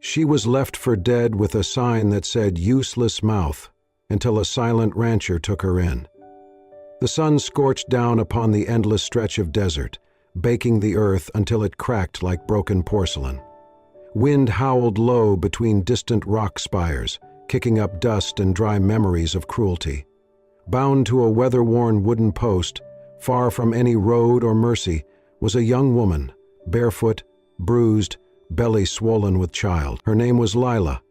She was left for dead with a sign that said "useless mouth" until a silent rancher took her in. The sun scorched down upon the endless stretch of desert, baking the earth until it cracked like broken porcelain. Wind howled low between distant rock spires, kicking up dust and dry memories of cruelty. Bound to a weather-worn wooden post, far from any road or mercy, was a young woman, barefoot, bruised, belly swollen with child. Her name was Lila.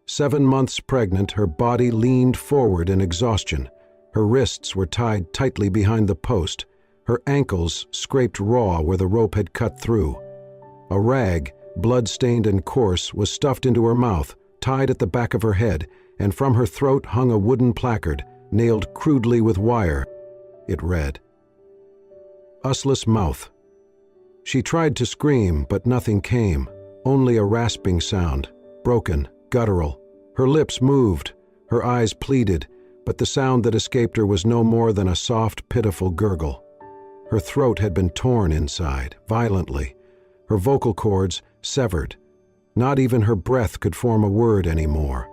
7 months pregnant, her body leaned forward in exhaustion. Her wrists were tied tightly behind the post. Her ankles scraped raw where the rope had cut through. A rag, blood-stained and coarse, was stuffed into her mouth, tied at the back of her head, and from her throat hung a wooden placard, nailed crudely with wire. It read, "Useless mouth." She tried to scream, but nothing came, only a rasping sound, broken, guttural. Her lips moved, her eyes pleaded, but the sound that escaped her was no more than a soft, pitiful gurgle. Her throat had been torn inside, violently, her vocal cords severed. Not even her breath could form a word anymore.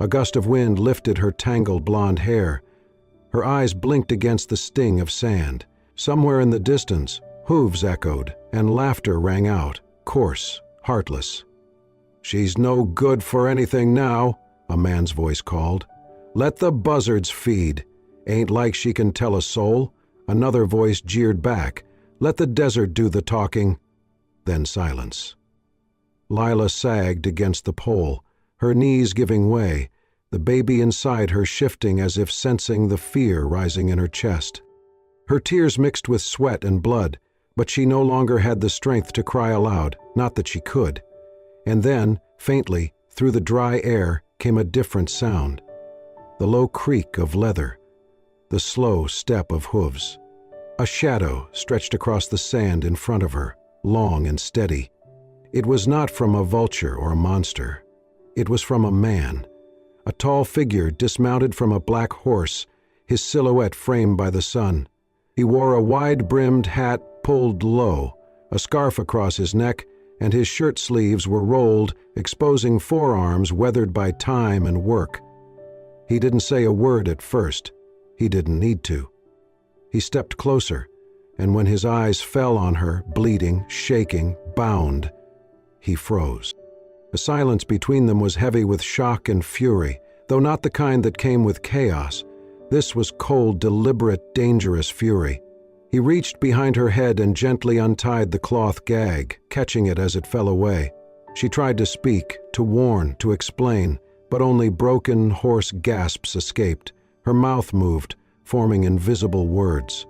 A gust of wind lifted her tangled blonde hair. Her eyes blinked against the sting of sand. Somewhere in the distance, hooves echoed, and laughter rang out, coarse, heartless. "She's no good for anything now," a man's voice called. "Let the buzzards feed. Ain't like she can tell a soul." Another voice jeered back, "Let the desert do the talking." Then silence. Lila sagged against the pole, her knees giving way, the baby inside her shifting as if sensing the fear rising in her chest. Her tears mixed with sweat and blood, but she no longer had the strength to cry aloud, not that she could. And then, faintly, through the dry air, came a different sound. The low creak of leather, the slow step of hooves. A shadow stretched across the sand in front of her, long and steady. It was not from a vulture or a monster. It was from a man, a tall figure dismounted from a black horse, his silhouette framed by the sun. He wore a wide-brimmed hat pulled low, a scarf across his neck, and his shirt sleeves were rolled, exposing forearms weathered by time and work. He didn't say a word at first. He didn't need to. He stepped closer, and when his eyes fell on her, bleeding, shaking, bound, he froze. The silence between them was heavy with shock and fury, though not the kind that came with chaos. This was cold, deliberate, dangerous fury. He reached behind her head and gently untied the cloth gag, catching it as it fell away. She tried to speak, to warn, to explain, but only broken, hoarse gasps escaped. Her mouth moved, forming invisible words.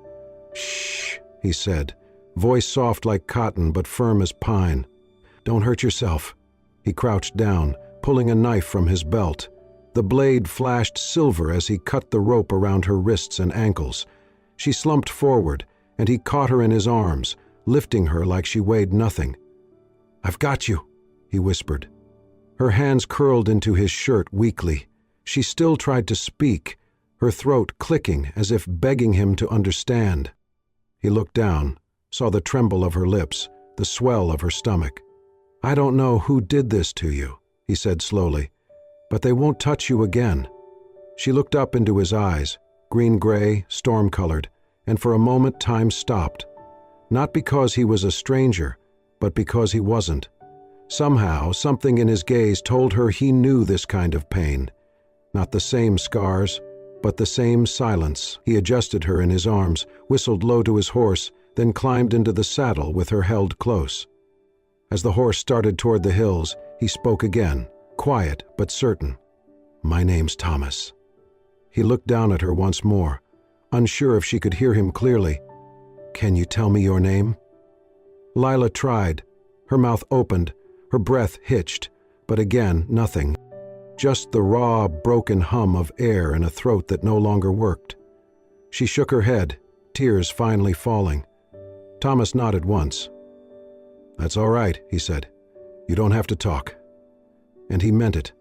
"Shh," he said, voice soft like cotton but firm as pine. "Don't hurt yourself." He crouched down, pulling a knife from his belt. The blade flashed silver as he cut the rope around her wrists and ankles. She slumped forward, and he caught her in his arms, lifting her like she weighed nothing. "I've got you," he whispered. Her hands curled into his shirt weakly. She still tried to speak, her throat clicking as if begging him to understand. He looked down, saw the tremble of her lips, the swell of her stomach. "I don't know who did this to you," he said slowly, "but they won't touch you again." She looked up into his eyes, green-gray, storm-colored, and for a moment time stopped. Not because he was a stranger, but because he wasn't. Somehow, something in his gaze told her he knew this kind of pain. Not the same scars, but the same silence. He adjusted her in his arms, whistled low to his horse, then climbed into the saddle with her held close. As the horse started toward the hills, he spoke again, quiet but certain. "My name's Thomas." He looked down at her once more, unsure if she could hear him clearly. "Can you tell me your name?" Lila tried. Her mouth opened, her breath hitched, but again nothing. Just the raw, broken hum of air in a throat that no longer worked. She shook her head, tears finally falling. Thomas nodded once. "That's all right," he said. "You don't have to talk." And he meant it.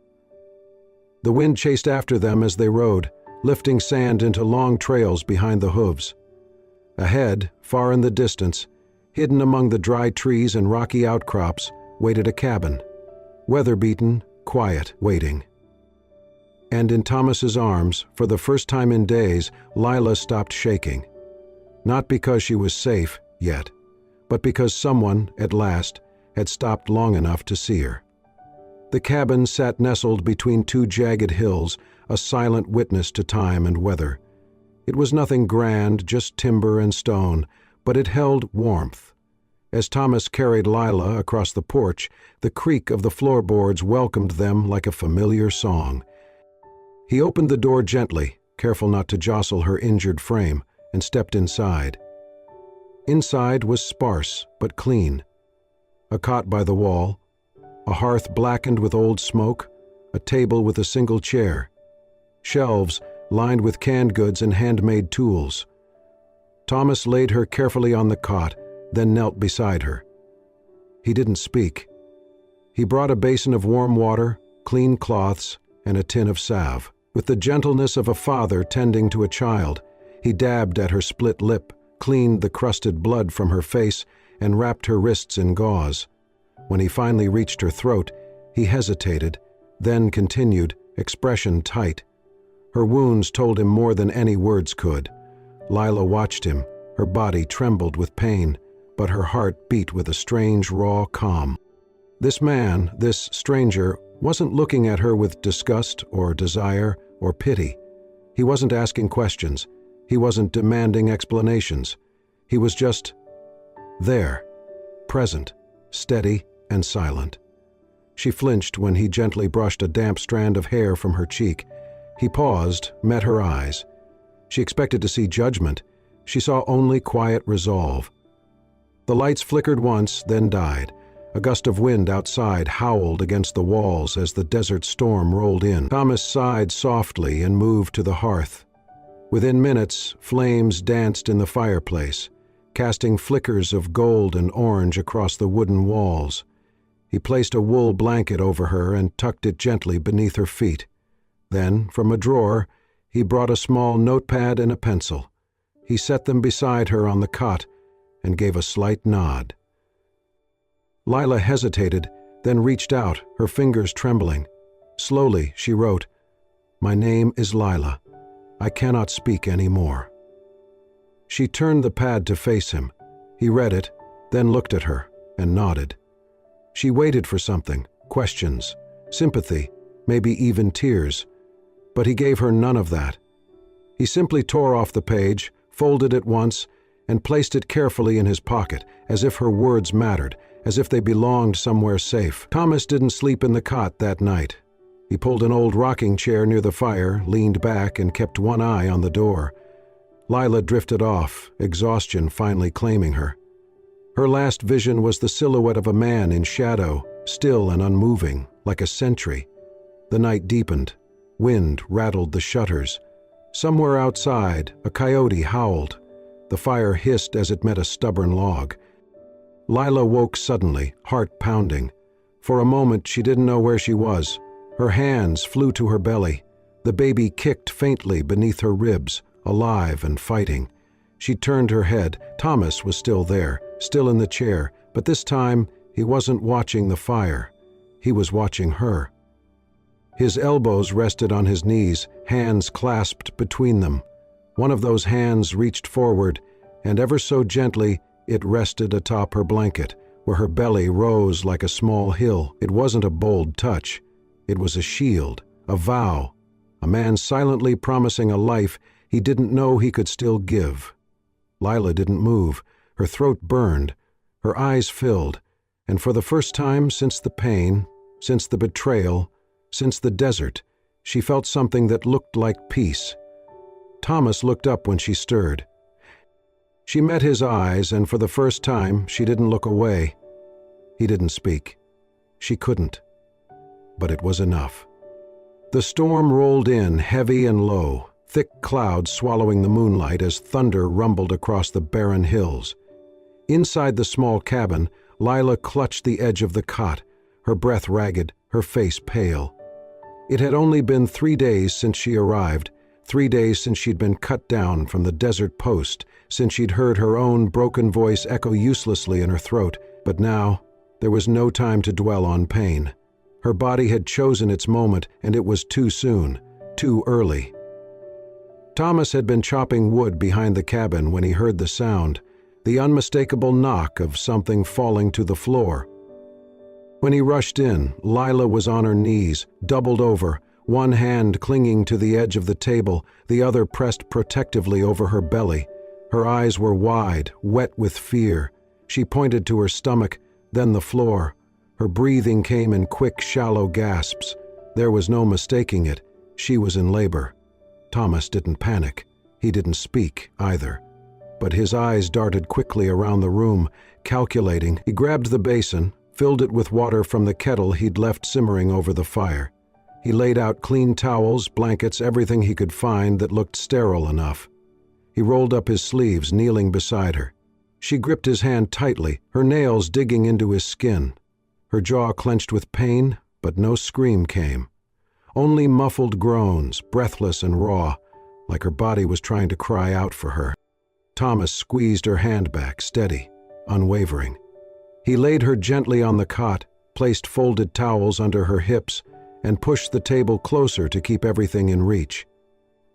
The wind chased after them as they rode, lifting sand into long trails behind the hooves. Ahead, far in the distance, hidden among the dry trees and rocky outcrops, waited a cabin. weather-beaten, quiet, waiting. And in Thomas's arms, for the first time in days, Lila stopped shaking. Not because she was safe, yet, but because someone, at last, had stopped long enough to see her. The cabin sat nestled between two jagged hills, a silent witness to time and weather. It was nothing grand, just timber and stone, but it held warmth. As Thomas carried Lila across the porch, the creak of the floorboards welcomed them like a familiar song. He opened the door gently, careful not to jostle her injured frame, and stepped inside. Inside was sparse but clean. A cot by the wall, a hearth blackened with old smoke, a table with a single chair, shelves lined with canned goods and handmade tools. Thomas laid her carefully on the cot, then knelt beside her. He didn't speak. He brought a basin of warm water, clean cloths, and a tin of salve. With the gentleness of a father tending to a child, he dabbed at her split lip, cleaned the crusted blood from her face, and wrapped her wrists in gauze. When he finally reached her throat, he hesitated, then continued, expression tight. Her wounds told him more than any words could. Lila watched him. Her body trembled with pain, but her heart beat with a strange, raw calm. This man, this stranger, wasn't looking at her with disgust or desire or pity. He wasn't asking questions. He wasn't demanding explanations. He was just there, present, steady, and silent. She flinched when he gently brushed a damp strand of hair from her cheek. He paused, met her eyes. She expected to see judgment. She saw only quiet resolve. The lights flickered once, then died. A gust of wind outside howled against the walls as the desert storm rolled in. Thomas sighed softly and moved to the hearth. Within minutes, flames danced in the fireplace, casting flickers of gold and orange across the wooden walls. He placed a wool blanket over her and tucked it gently beneath her feet. Then, from a drawer, he brought a small notepad and a pencil. He set them beside her on the cot and gave a slight nod. Lila hesitated, then reached out, her fingers trembling. Slowly, she wrote, "My name is Lila. I cannot speak any more." She turned the pad to face him. He read it, then looked at her and nodded. She waited for something, questions, sympathy, maybe even tears. But he gave her none of that. He simply tore off the page, folded it once, and placed it carefully in his pocket, as if her words mattered, as if they belonged somewhere safe. Thomas didn't sleep in the cot that night. He pulled an old rocking chair near the fire, leaned back, and kept one eye on the door. Lila drifted off, exhaustion finally claiming her. Her last vision was the silhouette of a man in shadow, still and unmoving, like a sentry. The night deepened. Wind rattled the shutters. Somewhere outside, a coyote howled. The fire hissed as it met a stubborn log. Lila woke suddenly, heart pounding. For a moment, she didn't know where she was. Her hands flew to her belly. The baby kicked faintly beneath her ribs, alive and fighting. She turned her head. Thomas was still there, still in the chair, but this time he wasn't watching the fire. He was watching her. His elbows rested on his knees, hands clasped between them. One of those hands reached forward, and ever so gently, it rested atop her blanket, where her belly rose like a small hill. It wasn't a bold touch. It was a shield, a vow, a man silently promising a life he didn't know he could still give. Lila didn't move. Her throat burned. Her eyes filled, and for the first time since the pain, since the betrayal, since the desert, she felt something that looked like peace. Thomas looked up when she stirred. She met his eyes, and for the first time, she didn't look away. He didn't speak. She couldn't. But it was enough. The storm rolled in, heavy and low, thick clouds swallowing the moonlight as thunder rumbled across the barren hills. Inside the small cabin, Lila clutched the edge of the cot, her breath ragged, her face pale. It had only been 3 days since she arrived, 3 days since she'd been cut down from the desert post, since she'd heard her own broken voice echo uselessly in her throat, but now there was no time to dwell on pain. Her body had chosen its moment, and it was too soon, too early. Thomas had been chopping wood behind the cabin when he heard the sound, the unmistakable knock of something falling to the floor. When he rushed in, Lila was on her knees, doubled over, one hand clinging to the edge of the table, the other pressed protectively over her belly. Her eyes were wide, wet with fear. She pointed to her stomach, then the floor. Her breathing came in quick, shallow gasps. There was no mistaking it. She was in labor. Thomas didn't panic. He didn't speak, either. But his eyes darted quickly around the room, calculating. He grabbed the basin, filled it with water from the kettle he'd left simmering over the fire. He laid out clean towels, blankets, everything he could find that looked sterile enough. He rolled up his sleeves, kneeling beside her. She gripped his hand tightly, her nails digging into his skin. Her jaw clenched with pain, but no scream came. Only muffled groans, breathless and raw, like her body was trying to cry out for her. Thomas squeezed her hand back, steady, unwavering. He laid her gently on the cot, placed folded towels under her hips, and pushed the table closer to keep everything in reach.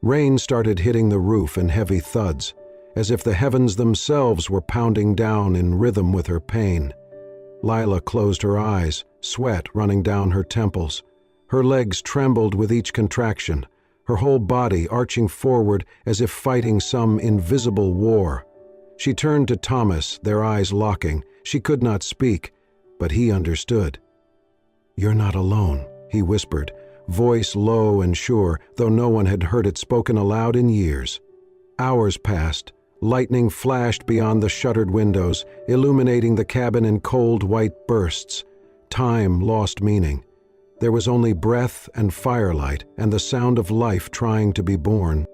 Rain started hitting the roof in heavy thuds, as if the heavens themselves were pounding down in rhythm with her pain. Lila closed her eyes, sweat running down her temples. Her legs trembled with each contraction, her whole body arching forward as if fighting some invisible war. She turned to Thomas, their eyes locking. She could not speak, but he understood. "You're not alone," he whispered, voice low and sure, though no one had heard it spoken aloud in years. Hours passed. Lightning flashed beyond the shuttered windows, illuminating the cabin in cold white bursts. Time lost meaning. There was only breath and firelight and the sound of life trying to be born.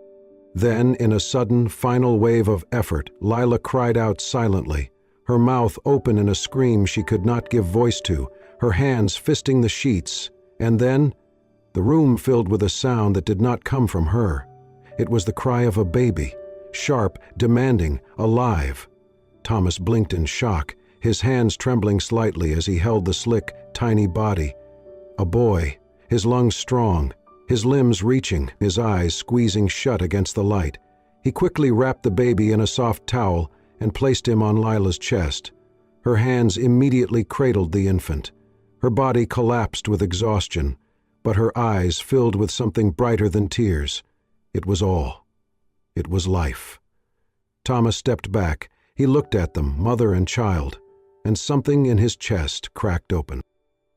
Then, in a sudden, final wave of effort, Lila cried out silently, her mouth open in a scream she could not give voice to, her hands fisting the sheets, and then the room filled with a sound that did not come from her. It was the cry of a baby, sharp, demanding, alive. Thomas blinked in shock, his hands trembling slightly as he held the slick, tiny body. A boy, his lungs strong, his limbs reaching, his eyes squeezing shut against the light. He quickly wrapped the baby in a soft towel and placed him on Lila's chest. Her hands immediately cradled the infant. Her body collapsed with exhaustion, but her eyes filled with something brighter than tears. It was all. It was life. Thomas stepped back. He looked at them, mother and child, and something in his chest cracked open.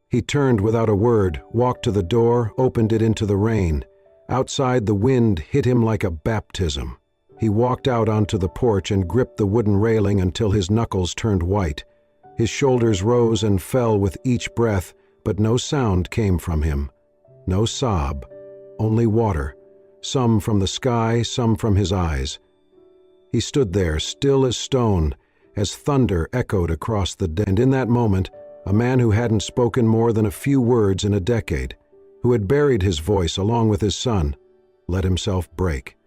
He turned without a word, walked to the door, opened it into the rain. Outside, the wind hit him like a baptism. He walked out onto the porch and gripped the wooden railing until his knuckles turned white. His shoulders rose and fell with each breath, but no sound came from him. No sob, only water, some from the sky, some from his eyes. He stood there, still as stone, as thunder echoed across the day. And in that moment, a man who hadn't spoken more than a few words in a decade, who had buried his voice along with his son, let himself break.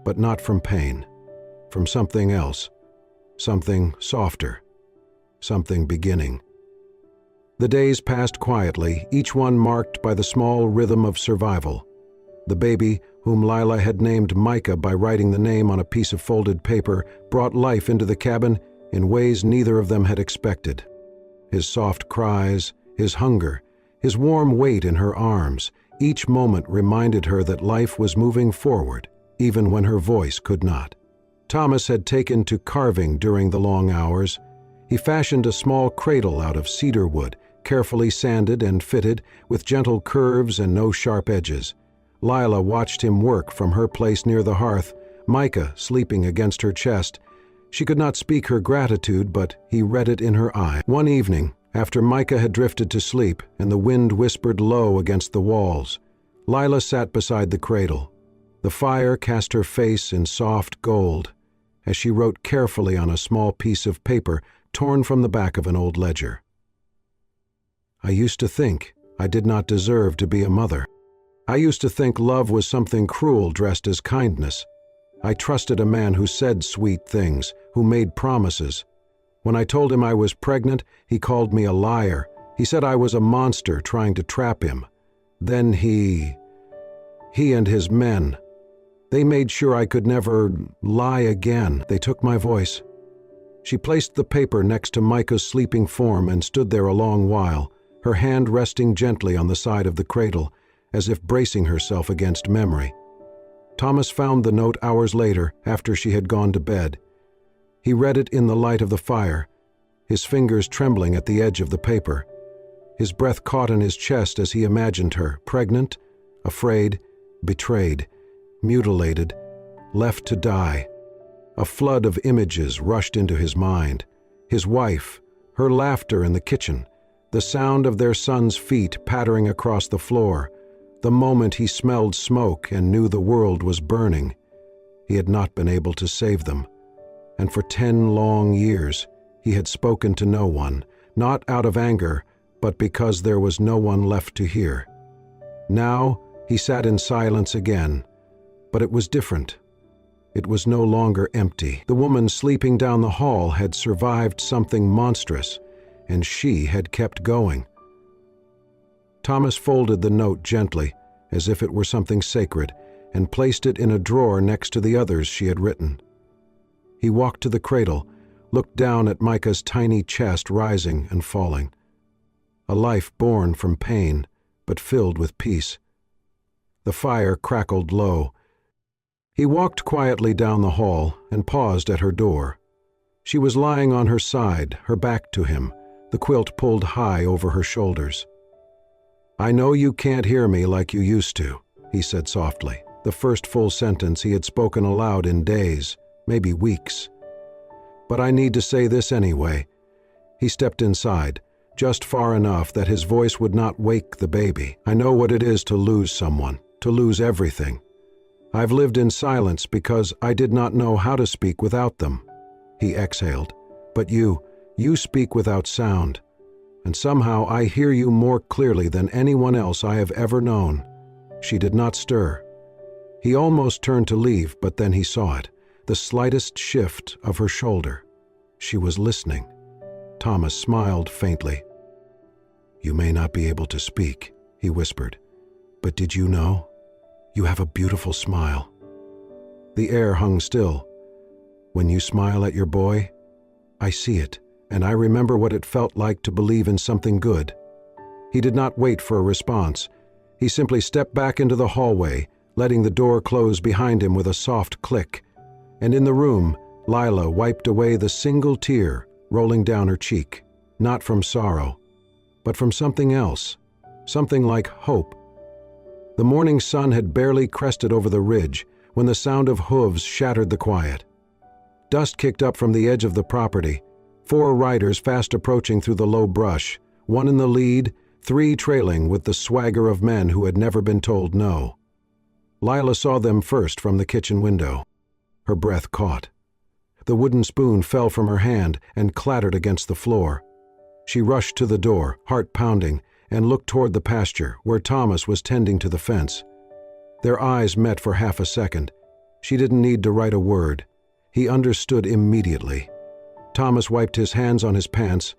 But not from pain, from something else, something softer, something beginning. The days passed quietly, each one marked by the small rhythm of survival. The baby, whom Lila had named Micah by writing the name on a piece of folded paper, brought life into the cabin in ways neither of them had expected. His soft cries, his hunger, his warm weight in her arms, each moment reminded her that life was moving forward, even when her voice could not. Thomas had taken to carving during the long hours. He fashioned a small cradle out of cedar wood, carefully sanded and fitted, with gentle curves and no sharp edges. Lila watched him work from her place near the hearth, Micah sleeping against her chest. She could not speak her gratitude, but he read it in her eye. One evening, after Micah had drifted to sleep and the wind whispered low against the walls, Lila sat beside the cradle. The fire cast her face in soft gold as she wrote carefully on a small piece of paper torn from the back of an old ledger. I used to think I did not deserve to be a mother. I used to think love was something cruel dressed as kindness. I trusted a man who said sweet things, who made promises. When I told him I was pregnant, he called me a liar. He said I was a monster trying to trap him. Then he and his men, they made sure I could never lie again. They took my voice." She placed the paper next to Micah's sleeping form and stood there a long while, her hand resting gently on the side of the cradle, as if bracing herself against memory. Thomas found the note hours later, after she had gone to bed. He read it in the light of the fire, his fingers trembling at the edge of the paper. His breath caught in his chest as he imagined her, pregnant, afraid, betrayed, mutilated, left to die. A flood of images rushed into his mind. His wife, her laughter in the kitchen, the sound of their son's feet pattering across the floor, the moment he smelled smoke and knew the world was burning. He had not been able to save them. And for 10 long years, he had spoken to no one, not out of anger, but because there was no one left to hear. Now, he sat in silence again, but it was different. It was no longer empty. The woman sleeping down the hall had survived something monstrous, and she had kept going. Thomas folded the note gently, as if it were something sacred, and placed it in a drawer next to the others she had written. He walked to the cradle, looked down at Micah's tiny chest rising and falling. A life born from pain, but filled with peace. The fire crackled low. He walked quietly down the hall and paused at her door. She was lying on her side, her back to him, the quilt pulled high over her shoulders. "I know you can't hear me like you used to," he said softly, the first full sentence he had spoken aloud in days, maybe weeks. "But I need to say this anyway." He stepped inside, just far enough that his voice would not wake the baby. "I know what it is to lose someone, to lose everything. I've lived in silence because I did not know how to speak without them." He exhaled. "But you speak without sound, and somehow I hear you more clearly than anyone else I have ever known." She did not stir. He almost turned to leave, but then he saw it, the slightest shift of her shoulder. She was listening. Thomas smiled faintly. "You may not be able to speak," he whispered, "but did you know? You have a beautiful smile." The air hung still. "When you smile at your boy, I see it, and I remember what it felt like to believe in something good." He did not wait for a response. He simply stepped back into the hallway, letting the door close behind him with a soft click. And in the room, Lila wiped away the single tear rolling down her cheek, not from sorrow, but from something else, something like hope. The morning sun had barely crested over the ridge when the sound of hooves shattered the quiet. Dust kicked up from the edge of the property, 4 riders fast approaching through the low brush, 1 in the lead, 3 trailing with the swagger of men who had never been told no. Lila saw them first from the kitchen window. Her breath caught. The wooden spoon fell from her hand and clattered against the floor. She rushed to the door, heart pounding, and looked toward the pasture where Thomas was tending to the fence. Their eyes met for half a second. She didn't need to write a word. He understood immediately. Thomas wiped his hands on his pants,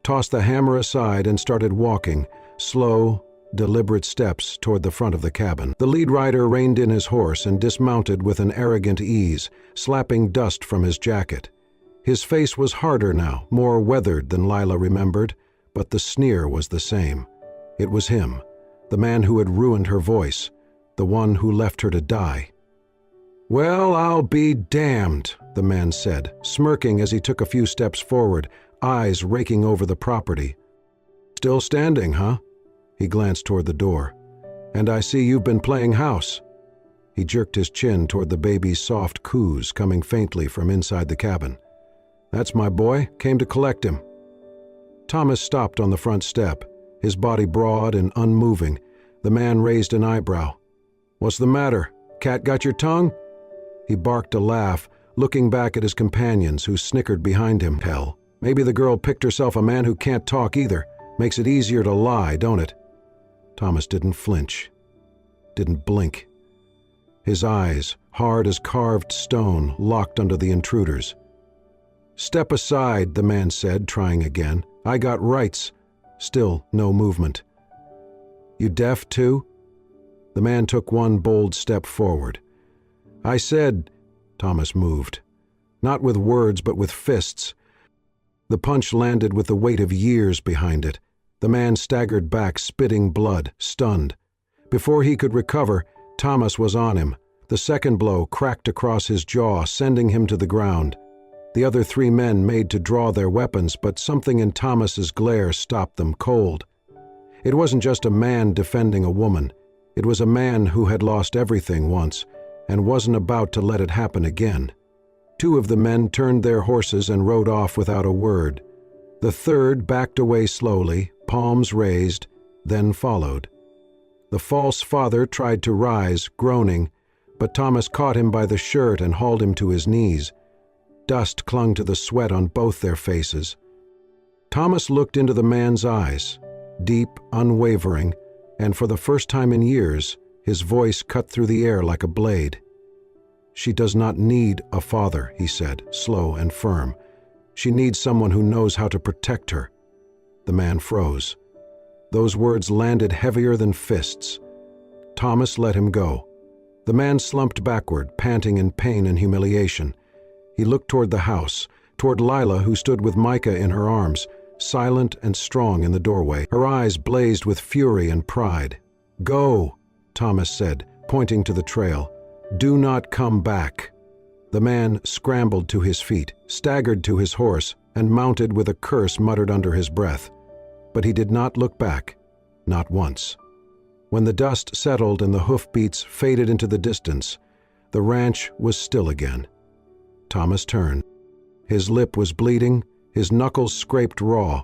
tossed the hammer aside and started walking, slow, deliberate steps toward the front of the cabin. The lead rider reined in his horse and dismounted with an arrogant ease, slapping dust from his jacket. His face was harder now, more weathered than Lila remembered, but the sneer was the same. It was him, the man who had ruined her voice, the one who left her to die. "Well, I'll be damned," the man said, smirking as he took a few steps forward, eyes raking over the property. "Still standing, huh?" He glanced toward the door. "And I see you've been playing house." He jerked his chin toward the baby's soft coos coming faintly from inside the cabin. "That's my boy. Came to collect him." Thomas stopped on the front step, his body broad and unmoving. The man raised an eyebrow. "What's the matter? Cat got your tongue?" He barked a laugh, looking back at his companions who snickered behind him. "Hell, maybe the girl picked herself a man who can't talk either. Makes it easier to lie, don't it?" Thomas didn't flinch, didn't blink. His eyes, hard as carved stone, locked under the intruder's. "Step aside," the man said, trying again. "I got rights. Still no movement. "You deaf too?" The man took one bold step forward. "I said—" Thomas moved. Not with words, but with fists. The punch landed with the weight of years behind it. The man staggered back, spitting blood, stunned. Before he could recover, Thomas was on him. The second blow cracked across his jaw, sending him to the ground. The other three men made to draw their weapons, but something in Thomas's glare stopped them cold. It wasn't just a man defending a woman. It was a man who had lost everything once and wasn't about to let it happen again. Two of the men turned their horses and rode off without a word. The third backed away slowly, palms raised, then followed. The false father tried to rise, groaning, but Thomas caught him by the shirt and hauled him to his knees. Dust clung to the sweat on both their faces. Thomas looked into the man's eyes, deep, unwavering, and for the first time in years, his voice cut through the air like a blade. "She does not need a father," he said, slow and firm. "She needs someone who knows how to protect her." The man froze. Those words landed heavier than fists. Thomas let him go. The man slumped backward, panting in pain and humiliation. He looked toward the house, toward Lila, who stood with Micah in her arms, silent and strong in the doorway. Her eyes blazed with fury and pride. "Go," Thomas said, pointing to the trail. "Do not come back." The man scrambled to his feet, staggered to his horse, and mounted with a curse muttered under his breath. But he did not look back, not once. When the dust settled and the hoofbeats faded into the distance, the ranch was still again. Thomas turned. His lip was bleeding, his knuckles scraped raw,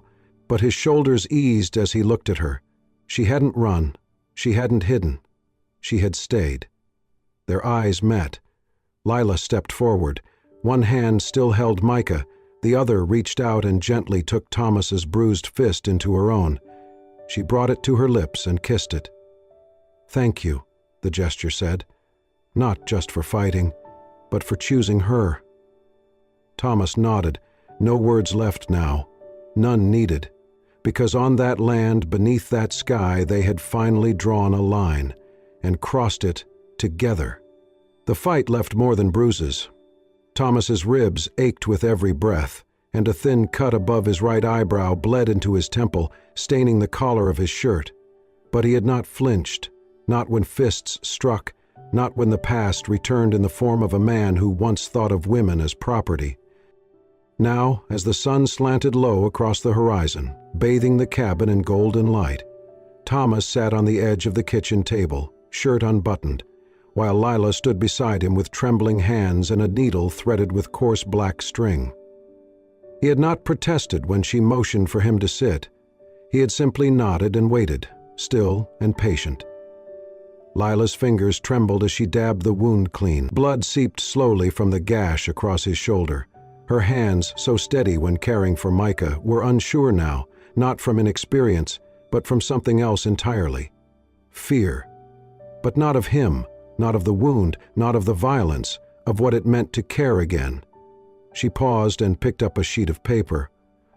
but his shoulders eased as he looked at her. She hadn't run, she hadn't hidden, she had stayed. Their eyes met. Lila stepped forward. One hand still held Micah, the other reached out and gently took Thomas's bruised fist into her own. She brought it to her lips and kissed it. "Thank you," the gesture said, "not just for fighting, but for choosing her." Thomas nodded, no words left now, none needed, because on that land, beneath that sky, they had finally drawn a line and crossed it together. The fight left more than bruises. Thomas's ribs ached with every breath, and a thin cut above his right eyebrow bled into his temple, staining the collar of his shirt. But he had not flinched, not when fists struck, not when the past returned in the form of a man who once thought of women as property. Now, as the sun slanted low across the horizon, bathing the cabin in golden light, Thomas sat on the edge of the kitchen table, shirt unbuttoned, while Lila stood beside him with trembling hands and a needle threaded with coarse black string. He had not protested when she motioned for him to sit. He had simply nodded and waited, still and patient. Lila's fingers trembled as she dabbed the wound clean. Blood seeped slowly from the gash across his shoulder. Her hands, so steady when caring for Micah, were unsure now, not from inexperience, but from something else entirely. Fear. But not of him, not of the wound, not of the violence, of what it meant to care again. She paused and picked up a sheet of paper.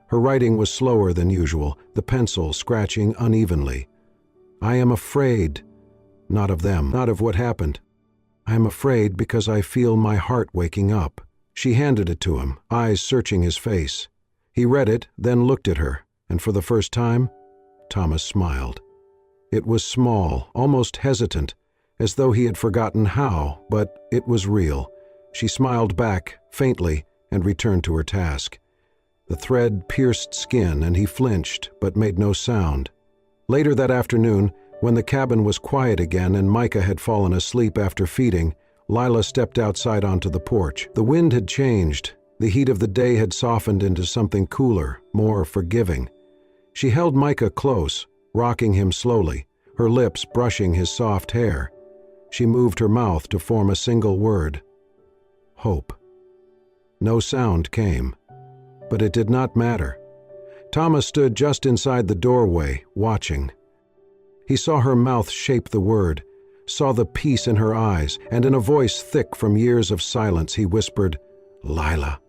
Her writing was slower than usual, the pencil scratching unevenly. "I am afraid, not of them, not of what happened. I am afraid because I feel my heart waking up." She handed it to him, eyes searching his face. He read it, then looked at her, and for the first time, Thomas smiled. It was small, almost hesitant, as though he had forgotten how, but it was real. She smiled back, faintly, and returned to her task. The thread pierced skin, and he flinched, but made no sound. Later that afternoon, when the cabin was quiet again and Micah had fallen asleep after feeding, Lila stepped outside onto the porch. The wind had changed. The heat of the day had softened into something cooler, more forgiving. She held Micah close, rocking him slowly, her lips brushing his soft hair. She moved her mouth to form a single word. Hope. No sound came, but it did not matter. Thomas stood just inside the doorway, watching. He saw her mouth shape the word, saw the peace in her eyes, and in a voice thick from years of silence he whispered, "Lila."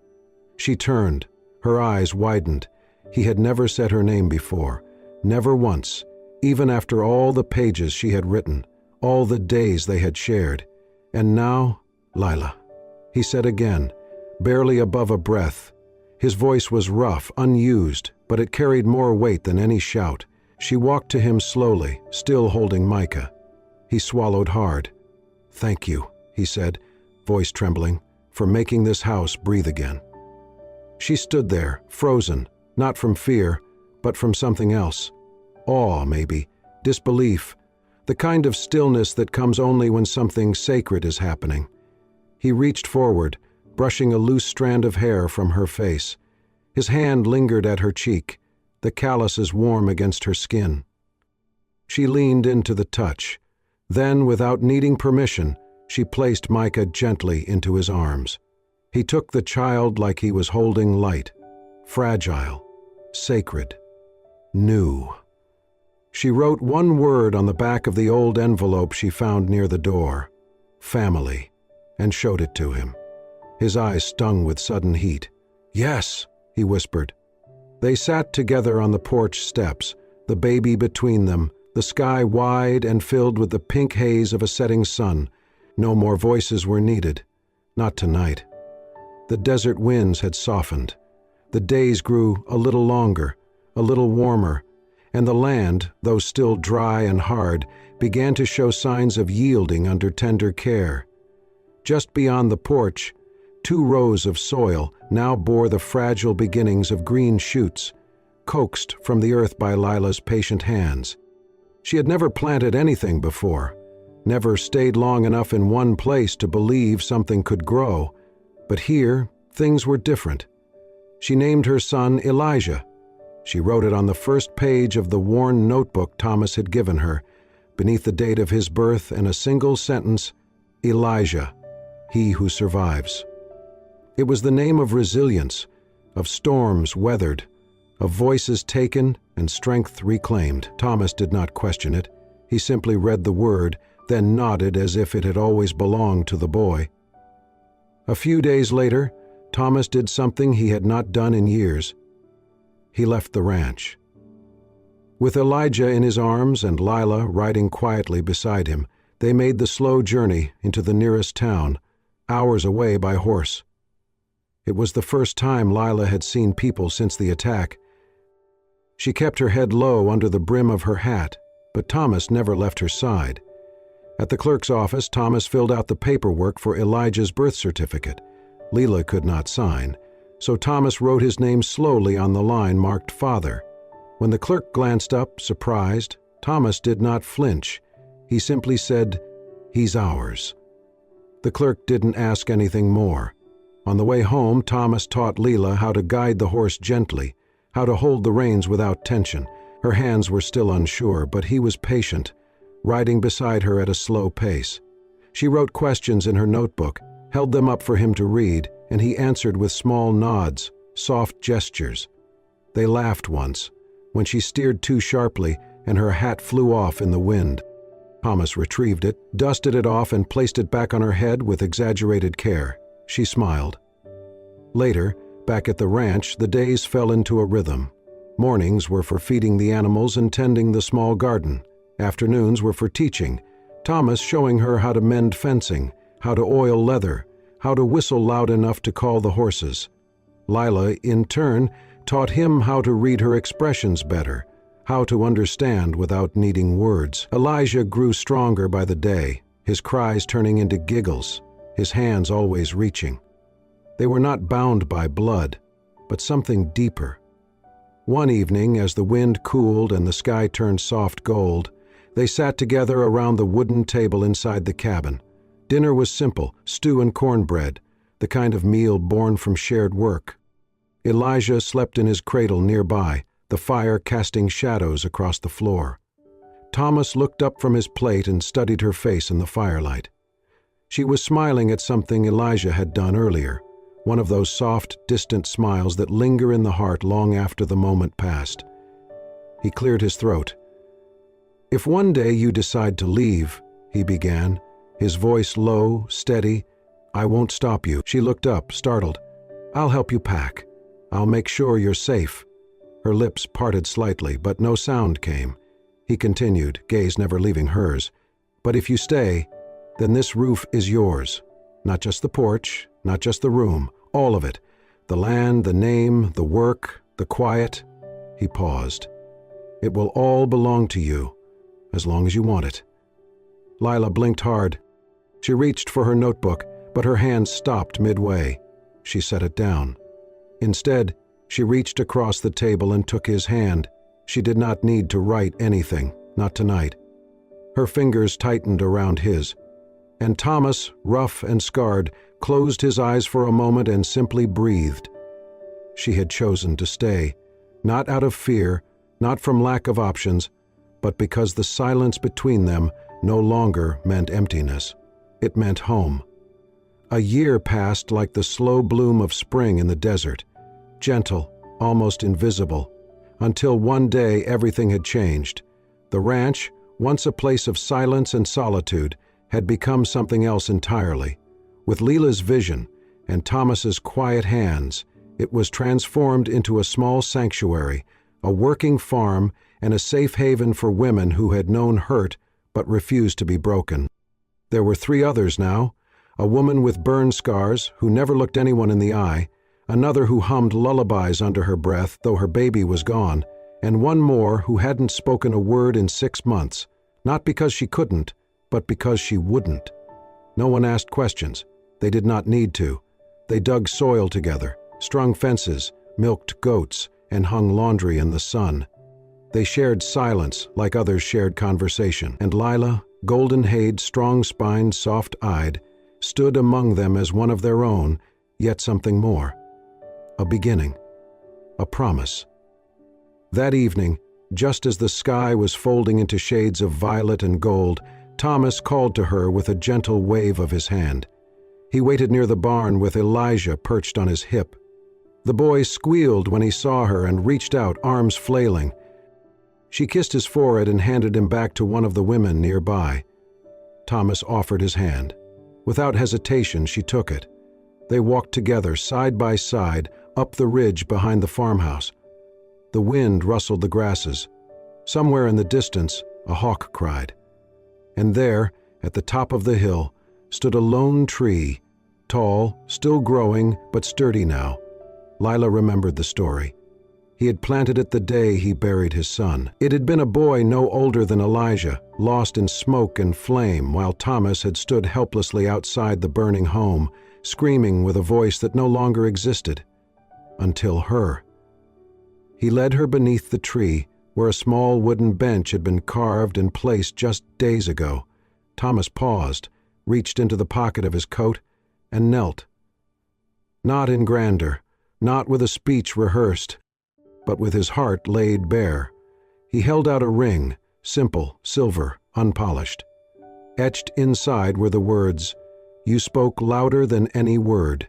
She turned, her eyes widened. He had never said her name before, Never once, even after all the pages she had written, all the days they had shared. And now, Lila, he said again, barely above a breath. His voice was rough, unused, but it carried more weight than any shout. She walked to him slowly, still holding Micah. He swallowed hard. "Thank you," he said, voice trembling, "for making this house breathe again." She stood there, frozen, not from fear, but from something else. Awe, maybe, disbelief, the kind of stillness that comes only when something sacred is happening. He reached forward, brushing a loose strand of hair from her face. His hand lingered at her cheek, the calluses warm against her skin. She leaned into the touch. Then, without needing permission, she placed Micah gently into his arms. He took the child like he was holding light, fragile, sacred, new. She wrote one word on the back of the old envelope she found near the door, "Family," and showed it to him. His eyes stung with sudden heat. "Yes," he whispered. They sat together on the porch steps, the baby between them, the sky wide and filled with the pink haze of a setting sun. No more voices were needed. Not tonight. The desert winds had softened. The days grew a little longer, a little warmer, and the land, though still dry and hard, began to show signs of yielding under tender care. Just beyond the porch, 2 rows of soil now bore the fragile beginnings of green shoots, coaxed from the earth by Lila's patient hands. She had never planted anything before, never stayed long enough in one place to believe something could grow, but here things were different. She named her son Elijah. She wrote it on the first page of the worn notebook Thomas had given her, beneath the date of his birth and a single sentence, "Elijah, he who survives." It was the name of resilience, of storms weathered, of voices taken and strength reclaimed. Thomas did not question it. He simply read the word, then nodded as if it had always belonged to the boy. A few days later, Thomas did something he had not done in years. He left the ranch. With Elijah in his arms and Lila riding quietly beside him, they made the slow journey into the nearest town, hours away by horse. It was the first time Lila had seen people since the attack. She kept her head low under the brim of her hat, but Thomas never left her side. At the clerk's office, Thomas filled out the paperwork for Elijah's birth certificate. Lila could not sign, so Thomas wrote his name slowly on the line marked Father. When the clerk glanced up, surprised, Thomas did not flinch. He simply said, "He's ours." The clerk didn't ask anything more. On the way home, Thomas taught Lila how to guide the horse gently, how to hold the reins without tension. Her hands were still unsure, but he was patient, riding beside her at a slow pace. She wrote questions in her notebook, held them up for him to read, and he answered with small nods, soft gestures. They laughed once, when she steered too sharply and her hat flew off in the wind. Thomas retrieved it, dusted it off, and placed it back on her head with exaggerated care. She smiled. Later, back at the ranch, the days fell into a rhythm. Mornings were for feeding the animals and tending the small garden. Afternoons were for teaching, Thomas showing her how to mend fencing, how to oil leather, how to whistle loud enough to call the horses. Lila, in turn, taught him how to read her expressions better, how to understand without needing words. Elijah grew stronger by the day, his cries turning into giggles, his hands always reaching. They were not bound by blood, but something deeper. One evening, as the wind cooled and the sky turned soft gold, they sat together around the wooden table inside the cabin. Dinner was simple, stew and cornbread, the kind of meal born from shared work. Elijah slept in his cradle nearby, the fire casting shadows across the floor. Thomas looked up from his plate and studied her face in the firelight. She was smiling at something Elijah had done earlier, one of those soft, distant smiles that linger in the heart long after the moment passed. He cleared his throat. "If one day you decide to leave," he began, his voice low, steady, "I won't stop you." She looked up, startled. "I'll help you pack. I'll make sure you're safe." Her lips parted slightly, but no sound came. He continued, gaze never leaving hers. "But if you stay, then this roof is yours. Not just the porch, not just the room, all of it. The land, the name, the work, the quiet." He paused. "It will all belong to you, as long as you want it." Lila blinked hard. She reached for her notebook, but her hand stopped midway. She set it down. Instead, she reached across the table and took his hand. She did not need to write anything, not tonight. Her fingers tightened around his. And Thomas, rough and scarred, closed his eyes for a moment and simply breathed. She had chosen to stay, not out of fear, not from lack of options, but because the silence between them no longer meant emptiness. It meant home. A year passed like the slow bloom of spring in the desert, gentle, almost invisible, until one day everything had changed. The ranch, once a place of silence and solitude, had become something else entirely. With Lila's vision and Thomas's quiet hands, it was transformed into a small sanctuary, a working farm, and a safe haven for women who had known hurt but refused to be broken. There were 3 others now: a woman with burn scars who never looked anyone in the eye, another who hummed lullabies under her breath though her baby was gone, and one more who hadn't spoken a word in 6 months, not because she couldn't, but because she wouldn't. No one asked questions. They did not need to. They dug soil together, strung fences, milked goats, and hung laundry in the sun. They shared silence like others shared conversation, and Lila, golden-haired, strong-spined, soft-eyed, stood among them as one of their own, yet something more. A beginning. A promise. That evening, just as the sky was folding into shades of violet and gold, Thomas called to her with a gentle wave of his hand. He waited near the barn with Elijah perched on his hip. The boy squealed when he saw her and reached out, arms flailing. She kissed his forehead and handed him back to one of the women nearby. Thomas offered his hand. Without hesitation, she took it. They walked together, side by side, up the ridge behind the farmhouse. The wind rustled the grasses. Somewhere in the distance, a hawk cried. And there, at the top of the hill, stood a lone tree, tall, still growing, but sturdy now. Lila remembered the story. He had planted it the day he buried his son. It had been a boy no older than Elijah, lost in smoke and flame, while Thomas had stood helplessly outside the burning home, screaming with a voice that no longer existed. Until her. He led her beneath the tree, where a small wooden bench had been carved and placed just days ago. Thomas paused, reached into the pocket of his coat, and knelt. Not in grandeur, not with a speech rehearsed, but with his heart laid bare. He held out a ring, simple, silver, unpolished. Etched inside were the words, "You spoke louder than any word."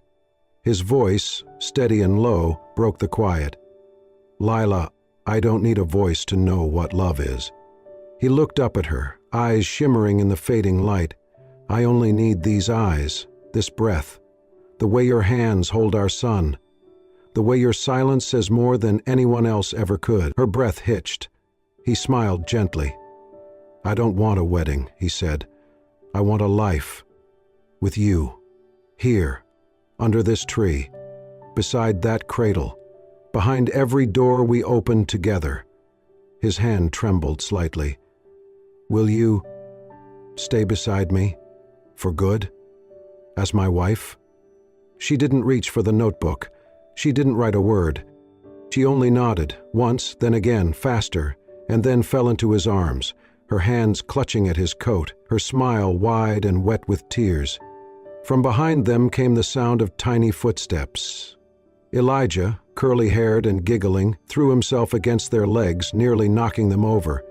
His voice, steady and low, broke the quiet. "Lila, I don't need a voice to know what love is." He looked up at her, eyes shimmering in the fading light. "I only need these eyes, this breath, the way your hands hold our son, the way your silence says more than anyone else ever could." Her breath hitched. He smiled gently. "I don't want a wedding," he said. "I want a life. With you. Here. Under this tree. Beside that cradle. Behind every door we opened together." His hand trembled slightly. "Will you stay beside me? For good? As my wife?" She didn't reach for the notebook. She didn't write a word. She only nodded, once, then again, faster, and then fell into his arms, her hands clutching at his coat, her smile wide and wet with tears. From behind them came the sound of tiny footsteps. Elijah, curly-haired and giggling, threw himself against their legs, nearly knocking them over.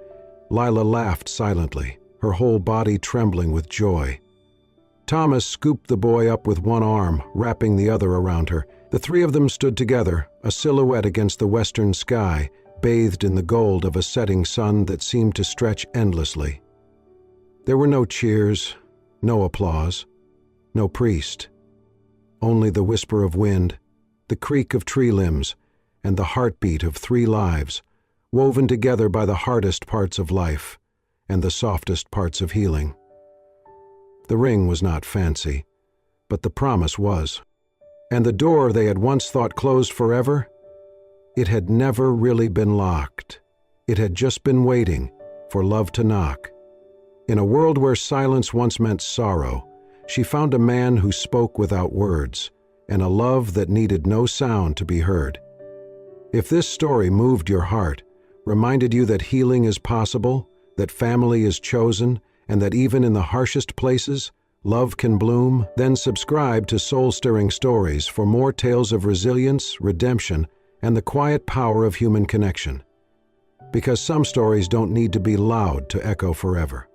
Lila laughed silently, her whole body trembling with joy. Thomas scooped the boy up with one arm, wrapping the other around her. The 3 of them stood together, a silhouette against the western sky, bathed in the gold of a setting sun that seemed to stretch endlessly. There were no cheers, no applause, no priest. Only the whisper of wind, the creak of tree limbs, and the heartbeat of 3 lives, woven together by the hardest parts of life and the softest parts of healing. The ring was not fancy, but the promise was. And the door they had once thought closed forever, it had never really been locked. It had just been waiting for love to knock. In a world where silence once meant sorrow, she found a man who spoke without words, and a love that needed no sound to be heard. If this story moved your heart, reminded you that healing is possible, that family is chosen, and that even in the harshest places, love can bloom, then subscribe to Soul-Stirring Stories for more tales of resilience, redemption, and the quiet power of human connection. Because some stories don't need to be loud to echo forever.